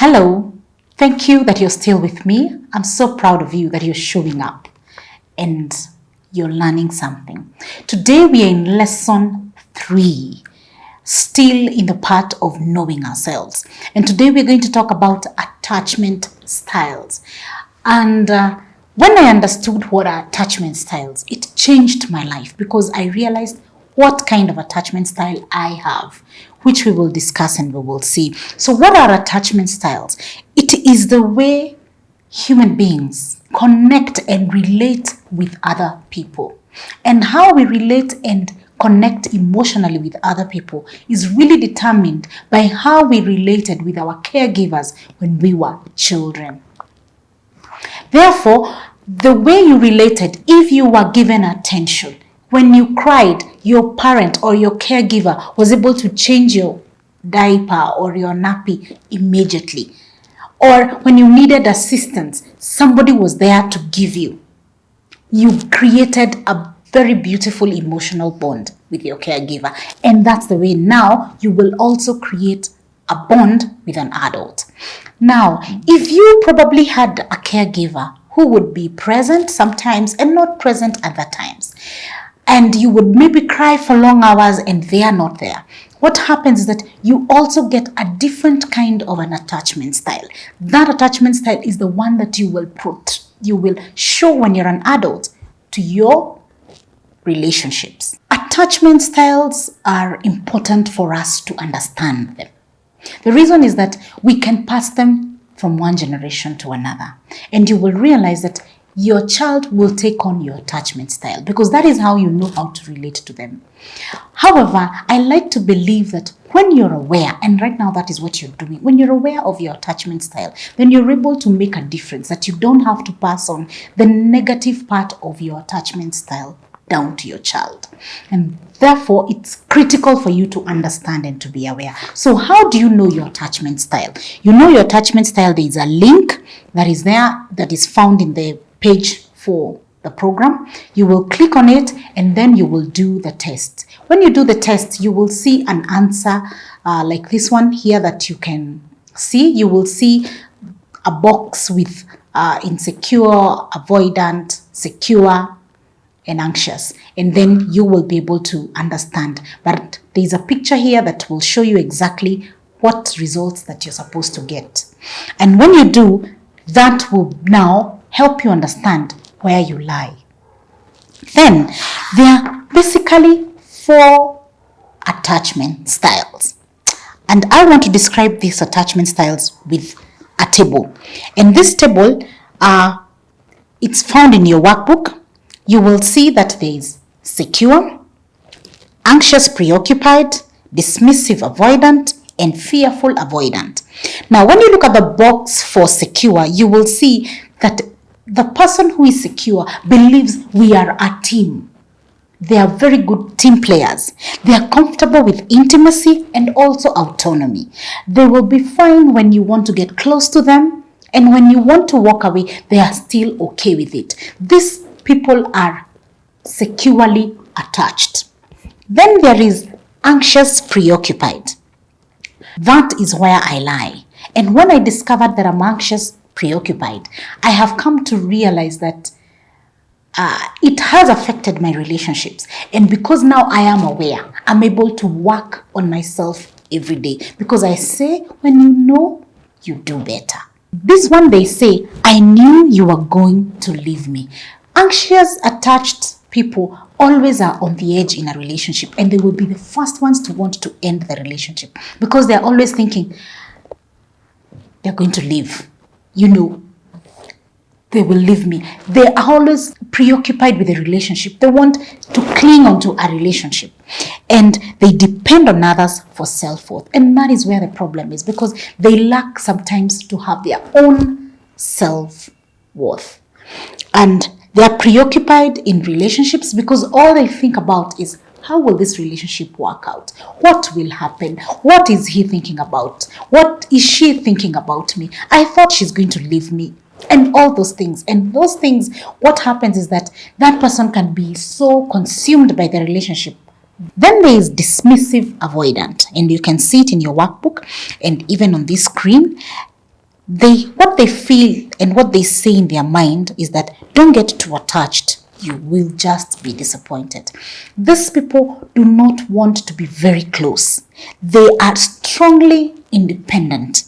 Hello, thank you that you're still with me. I'm so proud of you that you're showing up and you're learning something. Today we are in lesson 3, still in the part of knowing ourselves. And today we're going to talk about attachment styles. And when I understood what are attachment styles, it changed my life because I realized what kind of attachment style I have, which we will discuss and we will see. So what are attachment styles? It is the way human beings connect and relate with other people. And how we relate and connect emotionally with other people is really determined by how we related with our caregivers when we were children. Therefore, the way you related, if you were given attention, when you cried, your parent or your caregiver was able to change your diaper or your nappy immediately. Or when you needed assistance, somebody was there to give you. You created a very beautiful emotional bond with your caregiver. And that's the way now you will also create a bond with an adult. Now, if you probably had a caregiver who would be present sometimes and not present other times, and you would maybe cry for long hours and they are not there, what happens is that you also get a different kind of an attachment style. That attachment style is the one that you will show when you're an adult to your relationships. Attachment styles are important for us to understand them. The reason is that we can pass them from one generation to another, and you will realize that your child will take on your attachment style because that is how you know how to relate to them. However, I like to believe that when you're aware, and right now that is what you're doing, when you're aware of your attachment style, then you're able to make a difference, that you don't have to pass on the negative part of your attachment style down to your child. And therefore, it's critical for you to understand and to be aware. So how do you know your attachment style? You know your attachment style. There is a link that is there that is found in the page for the program. You will click on it and then you will do the test. When you do the test, you will see an answer like this one here that you can see. You will see a box with insecure, avoidant, secure, and anxious, and then you will be able to understand. But there's a picture here that will show you exactly what results that you're supposed to get. And when you do, that will now help you understand where you lie. Then there are basically 4 attachment styles. And I want to describe these attachment styles with a table. And this table, it's found in your workbook. You will see that there is secure, anxious preoccupied, dismissive avoidant, and fearful avoidant. Now, when you look at the box for secure, you will see that the person who is secure believes we are a team. They are very good team players. They are comfortable with intimacy and also autonomy. They will be fine when you want to get close to them, and when you want to walk away, they are still okay with it. These people are securely attached. Then there is anxious preoccupied. That is where I lie. And when I discovered that I'm anxious preoccupied, I have come to realize that it has affected my relationships. And because now I am aware, I'm able to work on myself every day. Because I say, when you know, you do better. This one they say, I knew you were going to leave me. Anxious, attached people always are on the edge in a relationship, and they will be the first ones to want to end the relationship because they're always thinking they're going to leave. You know, they will leave me. They are always preoccupied with the relationship. They want to cling onto a relationship, and they depend on others for self-worth. And that is where the problem is, because they lack sometimes to have their own self-worth. And they are preoccupied in relationships because all they think about is, how will this relationship work out? What will happen? What is he thinking about? What is she thinking about me? I thought she's going to leave me. And all those things. And those things, what happens is that that person can be so consumed by the relationship. Then there is dismissive avoidant. And you can see it in your workbook and even on this screen. what they feel and what they say in their mind is that don't get too attached. You will just be disappointed. These people do not want to be very close. They are strongly independent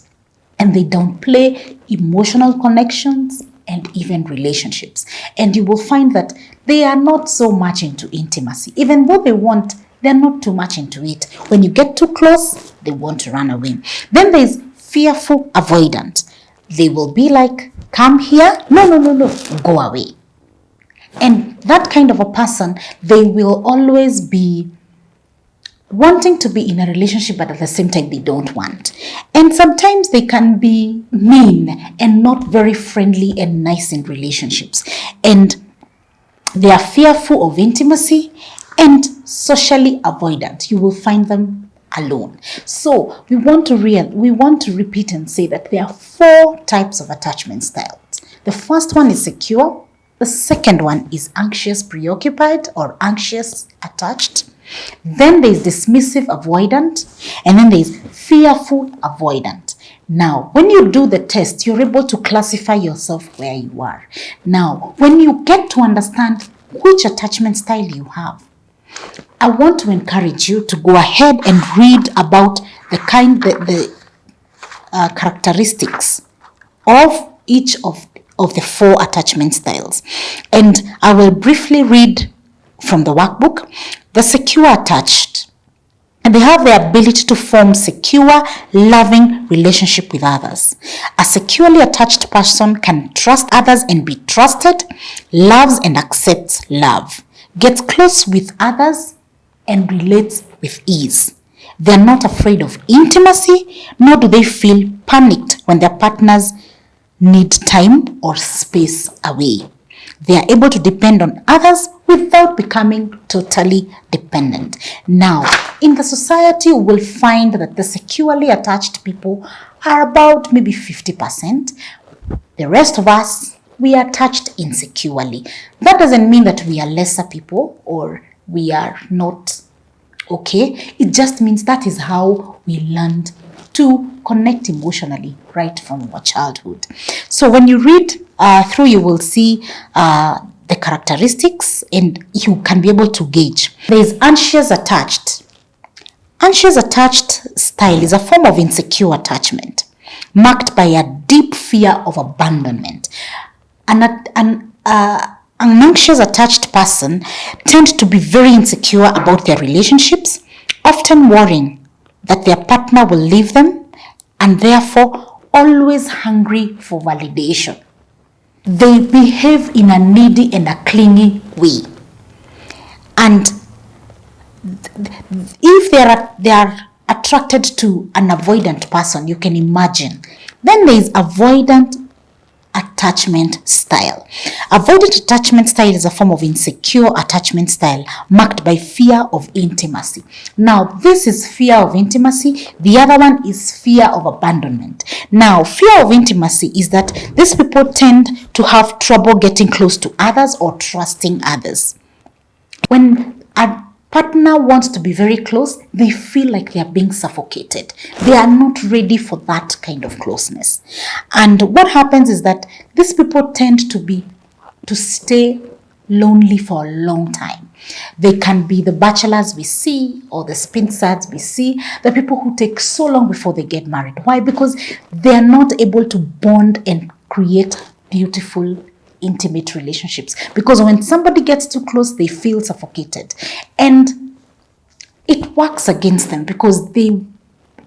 and they downplay emotional connections and even relationships. And you will find that they are not so much into intimacy. Even though they're not too much into it. When you get too close, they want to run away. Then there's fearful-avoidant. They will be like, come here, no, go away. And that kind of a person, they will always be wanting to be in a relationship, but at the same time, they don't want. And sometimes they can be mean and not very friendly and nice in relationships. And they are fearful of intimacy and socially avoidant. You will find them alone. So we want to repeat and say that there are 4 types of attachment styles. The first one is secure. The second one is anxious preoccupied or anxious attached. Then there is dismissive avoidant, and then there is fearful avoidant. Now, when you do the test, you're able to classify yourself where you are. Now, when you get to understand which attachment style you have, I want to encourage you to go ahead and read about the characteristics of each of the 4 attachment styles. And I will briefly read from the workbook. The secure attached, and they have the ability to form secure, loving relationship with others. A securely attached person can trust others and be trusted, loves and accepts love, gets close with others, and relates with ease. They are not afraid of intimacy, nor do they feel panicked when their partners need time or space away. They are able to depend on others without becoming totally dependent. Now, in the society, we will find that the securely attached people are about maybe 50%. The rest of us, we are attached insecurely. That doesn't mean that we are lesser people or we are not okay. It just means that is how we learned to connect emotionally right from our childhood. So when you read through, you will see the characteristics and you can be able to gauge. There is anxious attached. Anxious attached style is a form of insecure attachment marked by a deep fear of abandonment. An anxious attached person tends to be very insecure about their relationships, often worrying that their partner will leave them and therefore always hungry for validation. They behave in a needy and a clingy way. And if they are attracted to an avoidant person, you can imagine. Then there is avoidant attachment style. Avoidant attachment style is a form of insecure attachment style marked by fear of intimacy. Now, this is fear of intimacy. The other one is fear of abandonment. Now, fear of intimacy is that these people tend to have trouble getting close to others or trusting others. When a partner wants to be very close, they feel like they are being suffocated. They are not ready for that kind of closeness. And what happens is that these people tend to stay lonely for a long time. They can be the bachelors we see or the spinsters we see, the people who take so long before they get married. Why? Because they are not able to bond and create beautiful intimate relationships, because when somebody gets too close, they feel suffocated, and it works against them because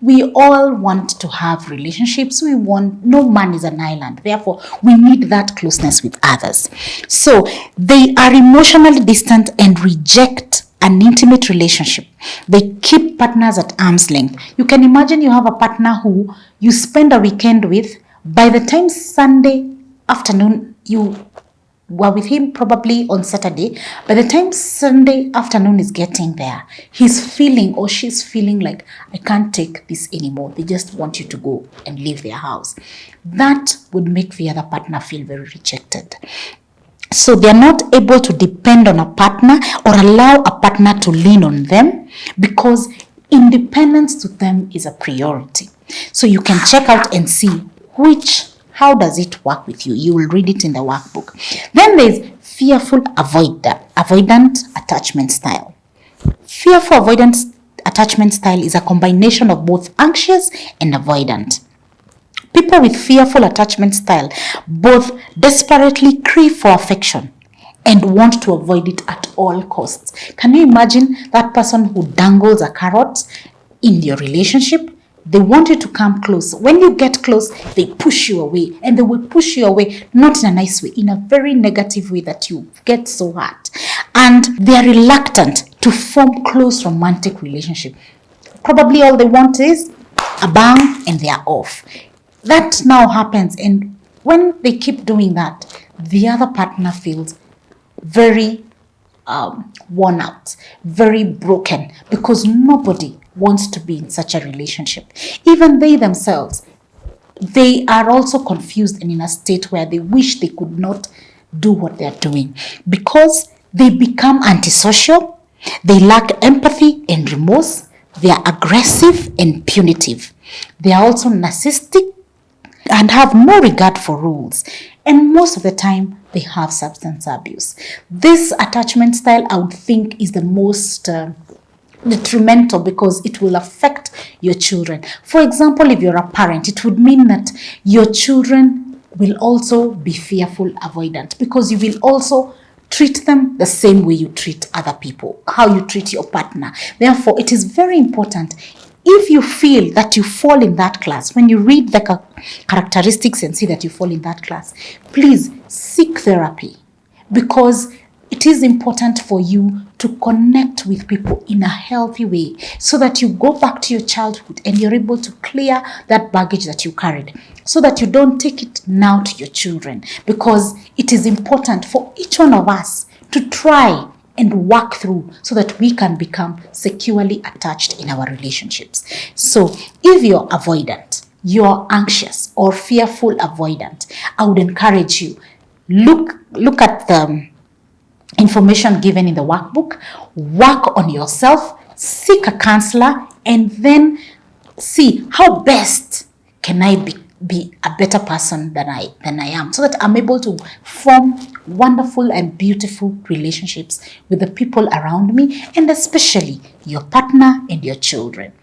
we all want to have relationships. No man is an island. Therefore, we need that closeness with others. So they are emotionally distant and reject an intimate relationship. They keep partners at arm's length. You can imagine you have a partner who you spend a weekend with. By the time Sunday afternoon, you were with him probably on Saturday. By the time Sunday afternoon is getting there, he's feeling or she's feeling like, I can't take this anymore. They just want you to go and leave their house. That would make the other partner feel very rejected. So they're not able to depend on a partner or allow a partner to lean on them because independence to them is a priority. So you can check out and see How does it work with you? You will read it in the workbook. Then there's avoidant attachment style. Fearful avoidant attachment style is a combination of both anxious and avoidant. People with fearful attachment style both desperately crave for affection and want to avoid it at all costs. Can you imagine that person who dangles a carrot in your relationship? They want you to come close. When you get close, they push you away. And they will push you away, not in a nice way, in a very negative way that you get so hurt. And they are reluctant to form close romantic relationship. Probably all they want is a bang and they are off. That now happens. And when they keep doing that, the other partner feels very worn out, very broken, because nobody wants to be in such a relationship. Even they themselves, they are also confused and in a state where they wish they could not do what they're doing, because they become antisocial, they lack empathy and remorse, they are aggressive and punitive. They are also narcissistic and have no regard for rules. And most of the time, they have substance abuse. This attachment style, I would think, is the most detrimental because it will affect your children. For example, if you're a parent, it would mean that your children will also be fearful avoidant, because you will also treat them the same way you treat other people, how you treat your partner. Therefore, it is very important, if you feel that you fall in that class, when you read the characteristics and see that you fall in that class, please seek therapy, because it is important for you to connect with people in a healthy way so that you go back to your childhood and you're able to clear that baggage that you carried, so that you don't take it now to your children, because it is important for each one of us to try and work through so that we can become securely attached in our relationships. So if you're avoidant, you're anxious or fearful avoidant, I would encourage you, look at the information given in the workbook, work on yourself, seek a counselor, and then see how best can I be a better person than I am, so that I'm able to form wonderful and beautiful relationships with the people around me, and especially your partner and your children.